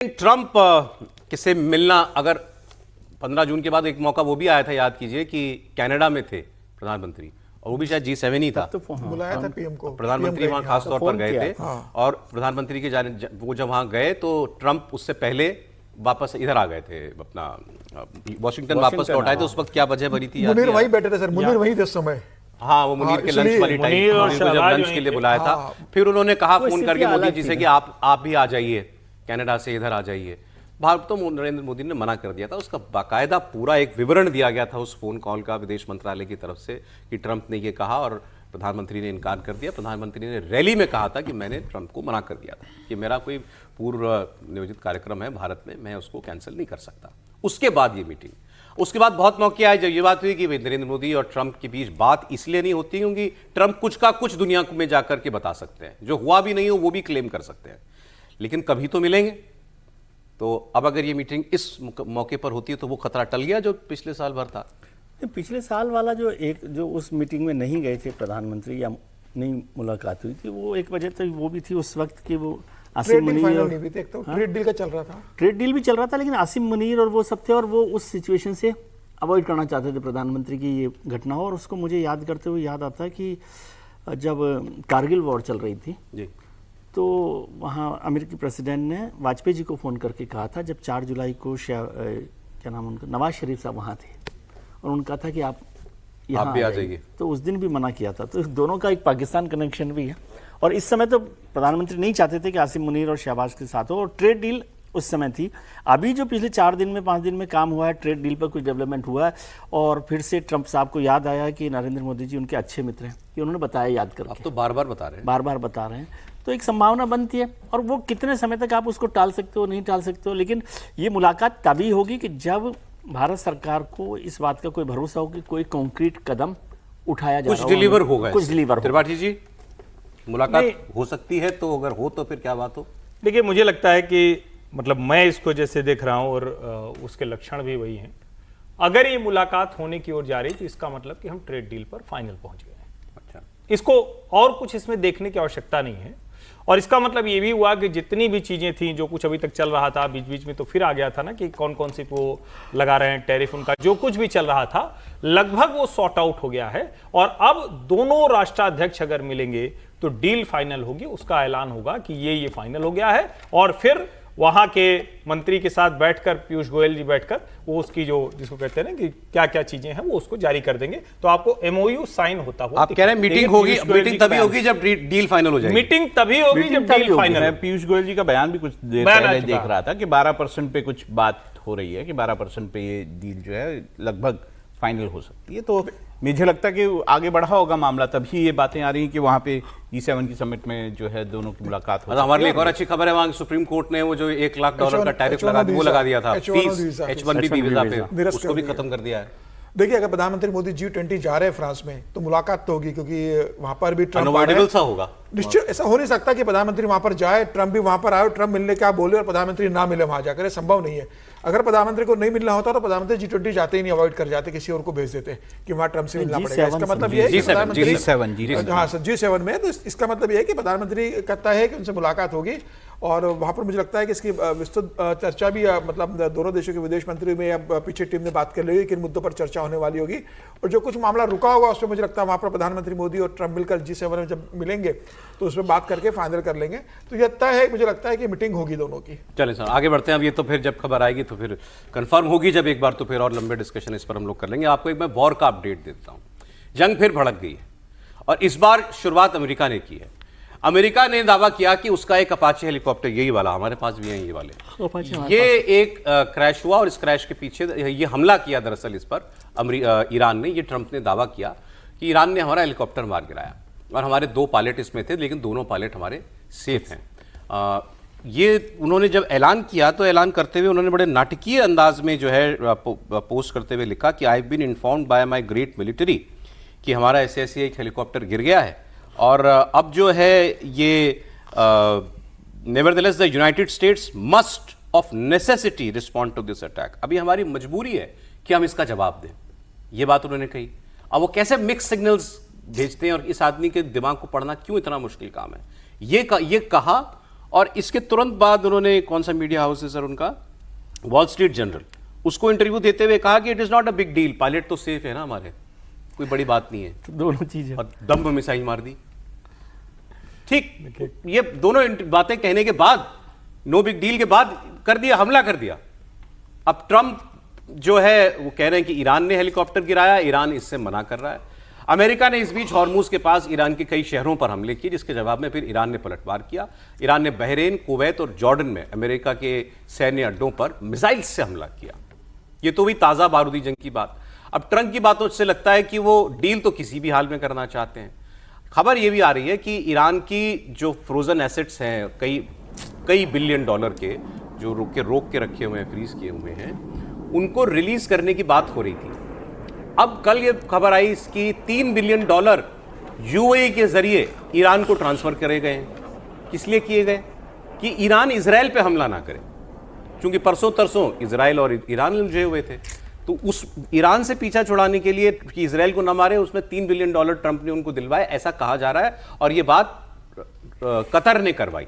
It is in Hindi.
ट्रंप से मिलना, अगर 15 जून के बाद एक मौका वो भी आया था, याद कीजिए कि कनाडा में थे प्रधानमंत्री, और वो भी शायद G7 ही था, तो बुलाया था पीएम को, प्रधानमंत्री वहां खास तौर पर गए थे। और प्रधानमंत्री के जाने वो जब वहां गए तो ट्रंप उससे पहले वापस इधर आ गए थे, अपना वॉशिंगटन वापस लौट आए थे। उस वक्त क्या वजह बनी थी? मुनीर वहीं बैठे थे सर, मुनीर वहीं थे उस समय। हाँ, वो मुनीर के लंच वाली टाइम, मुनीर को जब लंच के लिए बुलाया था, फिर उन्होंने कहा फोन करके मोदी जी से कि आप भी आ जाइए, कनाडा से इधर आ जाइए। भारत तो नरेंद्र मोदी ने मना कर दिया था। उसका बाकायदा पूरा एक विवरण दिया गया था उस फोन कॉल का विदेश मंत्रालय की तरफ से कि ट्रंप ने ये कहा और प्रधानमंत्री ने इनकार कर दिया। प्रधानमंत्री ने रैली में कहा था कि मैंने ट्रंप को मना कर दिया था कि मेरा कोई पूर्व नियोजित कार्यक्रम है भारत में, मैं उसको कैंसिल नहीं कर सकता। उसके बाद ये मीटिंग, उसके बाद बहुत मौके आए जब ये बात हुई कि नरेंद्र मोदी और ट्रंप के बीच बात इसलिए नहीं होती क्योंकि ट्रंप कुछ का कुछ दुनिया में जाकर के बता सकते हैं, जो हुआ भी नहीं हो वो भी क्लेम कर सकते हैं, लेकिन कभी तो मिलेंगे। तो अब अगर ये मीटिंग इस मौके पर होती है तो वो खतरा टल गया जो पिछले साल भर था। पिछले साल वाला जो उस मीटिंग में नहीं गए थे प्रधानमंत्री, या नहीं मुलाकात हुई थी, वो एक वजह तो वो भी थी उस वक्त कि वो आसिम मुनीर, ट्रेड डील का चल रहा था, ट्रेड डील भी चल रहा था, लेकिन आसिम मुनीर और वो सब थे, और वो उस सिचुएशन से अवॉइड करना चाहते थे प्रधानमंत्री की ये घटना हो। और उसको मुझे याद करते हुए याद आता है कि जब कारगिल वॉर चल रही थी जी, तो वहाँ अमेरिकी प्रेसिडेंट ने वाजपेयी जी को फ़ोन करके कहा था, जब 4 जुलाई को क्या नाम उनका, नवाज शरीफ साहब वहाँ थे, और उनका था कि आप यहाँ भी आ जाइए, तो उस दिन भी मना किया था। तो दोनों का एक पाकिस्तान कनेक्शन भी है। और इस समय तो प्रधानमंत्री नहीं चाहते थे कि आसिम मुनीर और शहबाज के साथ हो, और ट्रेड डील उस समय थी। अभी जो पिछले 4 दिन में 5 दिन में काम हुआ है, ट्रेड डील पर कुछ डेवलपमेंट हुआ है, और फिर से ट्रंप साहब को याद आया कि नरेंद्र मोदी जी उनके अच्छे मित्र हैं, कि उन्होंने बताया याद करके। अब तो बार बार बता रहे हैं, तो एक संभावना बनती है। और वो कितने समय तक आप उसको टाल सकते हो, नहीं टाल सकते हो, लेकिन ये मुलाकात तभी होगी कि जब भारत सरकार को इस बात का कोई भरोसा हो कि कोई कॉन्क्रीट कदम उठाया जा रहा है, कुछ डिलीवर होगा। कुछ डिलीवर। त्रिपाठी जी, मुलाकात हो सकती है, तो अगर हो तो फिर क्या बात हो? देखिए, मुझे लगता है कि मतलब मैं इसको जैसे देख रहा हूँ और उसके लक्षण भी वही हैं। अगर ये मुलाकात होने की ओर जा रही तो इसका मतलब कि हम ट्रेड डील पर फाइनल पहुंच गए हैं। अच्छा, इसको और कुछ इसमें देखने की आवश्यकता नहीं है। और इसका मतलब ये भी हुआ कि जितनी भी चीजें थी, जो कुछ अभी तक चल रहा था, बीच बीच में तो फिर आ गया था ना कि कौन कौन सी वो लगा रहे हैं टैरिफ, उनका जो कुछ भी चल रहा था लगभग वो सॉर्ट आउट हो गया है। और अब दोनों राष्ट्राध्यक्ष अगर मिलेंगे तो डील फाइनल होगी, उसका ऐलान होगा कि ये फाइनल हो गया है। और फिर वहां के मंत्री के साथ बैठकर, पीयूष गोयल जी बैठकर, वो उसकी जो जिसको कहते हैं ना कि क्या क्या चीजें हैं वो उसको जारी कर देंगे। तो आपको MOU साइन होता हुआ आप कह रहे हैं मीटिंग होगी, मीटिंग तभी होगी जब डील फाइनल हो जाएगी। मीटिंग तभी होगी जब डील फाइनल। मैं पीयूष गोयल जी का बयान भी कुछ देर पहले देख रहा था कि 12% पे कुछ बात हो रही है कि 12% पे ये डील जो है लगभग फाइनल हो सकती है। तो मुझे लगता है कि आगे बढ़ा होगा मामला, तभी ये बातें आ रही हैं कि वहाँ पे G7 की समिट में जो है दोनों की मुलाकात हो। हमारे लिए एक और अच्छी खबर है, वहाँ सुप्रीम कोर्ट ने वो जो $1 लाख का टैरिफ लगा दिया था, फीस H1B वीजा पे, उसको भी खत्म कर दिया है। देखिए, अगर प्रधानमंत्री मोदी G20 जा रहे हैं फ्रांस में तो मुलाकात तो होगी, क्योंकि वहां पर भी ट्रंप सा होगा। निश्चित ऐसा हो नहीं सकता कि प्रधानमंत्री वहां पर जाए, ट्रंप भी वहां पर आए, ट्रंप मिलने क्या बोले और प्रधानमंत्री ना मिले वहां जाकर, संभव नहीं है। अगर प्रधानमंत्री को नहीं मिलना होता तो प्रधानमंत्री G20 जाते ही नहीं, अवॉइड कर जाते, किसी और को भेज देते कि वहां ट्रंप से मिलना पड़ेगा। इसका मतलब ये है कि G7 में, तो इसका मतलब ये है कि प्रधानमंत्री कहता है कि उनसे मुलाकात होगी। और वहां पर मुझे लगता है कि इसकी विस्तृत चर्चा भी, मतलब दोनों देशों के विदेश मंत्री में या पीछे टीम ने बात कर ली, किन मुद्दों पर चर्चा होने वाली होगी। और जो कुछ मामला रुका होगा उसमें मुझे लगता है वहां पर प्रधानमंत्री मोदी और ट्रंप मिलकर G7 में जब मिलेंगे तो उसमें बात करके फाइनल कर लेंगे। तो ये तय है, मुझे लगता है कि मीटिंग होगी दोनों की। चलिए सर, आगे बढ़ते हैं। अब ये तो फिर जब खबर आएगी तो फिर कंफर्म होगी, जब एक बार तो फिर और लंबे डिस्कशन इस पर हम लोग कर लेंगे। आपको एक मैं वॉर का अपडेट देता हूँ। जंग फिर भड़क गई है और इस बार शुरुआत अमेरिका ने की है। अमेरिका ने दावा किया कि उसका एक अपाचे हेलीकॉप्टर, यही वाला हमारे पास भी है, ये वाले, ये एक क्रैश हुआ और इस क्रैश के पीछे ये हमला किया दरअसल इस पर ईरान ने। ये ट्रंप ने दावा किया कि ईरान ने हमारा हेलीकॉप्टर मार गिराया और हमारे 2 पायलट इसमें थे, लेकिन दोनों पायलट हमारे सेफ हैं। ये उन्होंने जब ऐलान किया तो ऐलान करते हुए उन्होंने बड़े नाटकीय अंदाज में जो है पोस्ट करते हुए लिखा कि I have been informed by my great military कि हमारा ऐसे एक हेलीकॉप्टर गिर गया है। और अब जो है ये nevertheless the United States must of necessity respond to this attack. अभी हमारी मजबूरी है कि हम इसका जवाब दें, ये बात उन्होंने कही। अब वो कैसे मिक्स सिग्नल्स भेजते हैं और इस आदमी के दिमाग को पढ़ना क्यों इतना मुश्किल काम है, ये कहा और इसके तुरंत बाद उन्होंने, कौन सा मीडिया हाउस है सर उनका, वॉल स्ट्रीट जर्नल, उसको इंटरव्यू देते हुए कहा कि it is not a big deal, pilot तो सेफ है ना हमारे, कोई बड़ी बात नहीं है। तो दोनों चीजें, और दम में मिसाइल मार दी। ठीक, ये दोनों बातें कहने के बाद, नो बिग डील के बाद कर दिया, हमला कर दिया। अब ट्रंप जो है वो कह रहे हैं कि ईरान ने हेलीकॉप्टर गिराया, ईरान इससे मना कर रहा है। अमेरिका ने इस बीच हॉर्मुज के पास ईरान के कई शहरों पर हमले किए, जिसके जवाब में फिर ईरान ने पलटवार किया। ईरान ने बहरीन, कुवैत और जॉर्डन में अमेरिका के सैन्य अड्डों पर मिसाइल से हमला किया। ये तो हुई ताज़ा बारूदी जंग की बात। अब ट्रंप की बातों से लगता है कि वो डील तो किसी भी हाल में करना चाहते हैं। खबर ये भी आ रही है कि ईरान की जो फ्रोजन एसेट्स हैं, कई बिलियन डॉलर के, जो रोक के रखे हुए हैं, फ्रीज किए हुए हैं, उनको रिलीज करने की बात हो रही थी। अब कल ये खबर आई कि $3 बिलियन यूएई के जरिए ईरान को ट्रांसफर करे गए हैं। किस लिए किए गए? कि ईरान इजराइल पे हमला ना करे, क्योंकि परसों तरसों इजराइल और ईरान उलझे हुए थे। तो उस ईरान से पीछा छुड़ाने के लिए कि इजराइल को न मारे, उसमें $3 बिलियन ट्रंप ने उनको दिलवाए, ऐसा कहा जा रहा है। और ये बात कतर ने करवाई।